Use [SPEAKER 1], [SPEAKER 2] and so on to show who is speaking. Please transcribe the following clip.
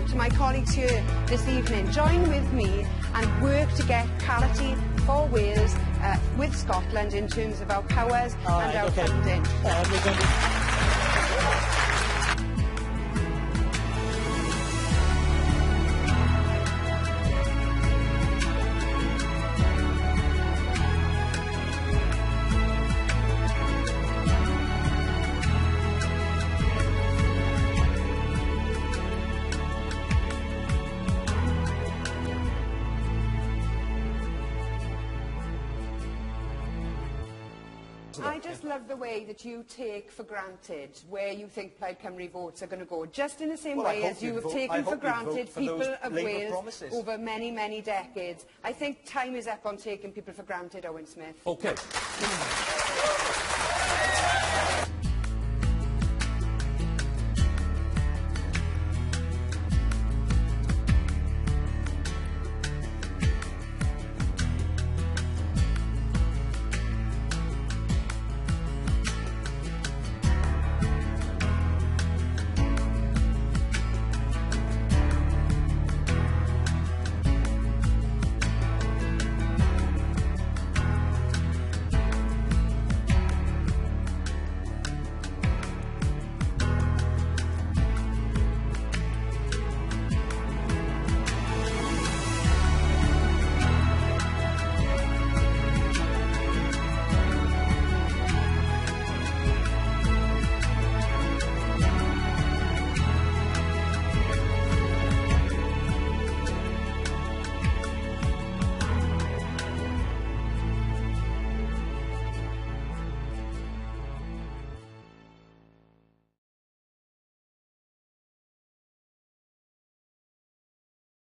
[SPEAKER 1] to my colleagues here this evening, join with me and work to get parity for Wales with Scotland in terms of our powers and our funding. I just love the way that you take for granted where you think Plaid Cymru votes are going to go, just in the same way as you have taken for granted people of Wales over many, many decades. I think time is up on taking people for granted, Owen Smith.
[SPEAKER 2] OK.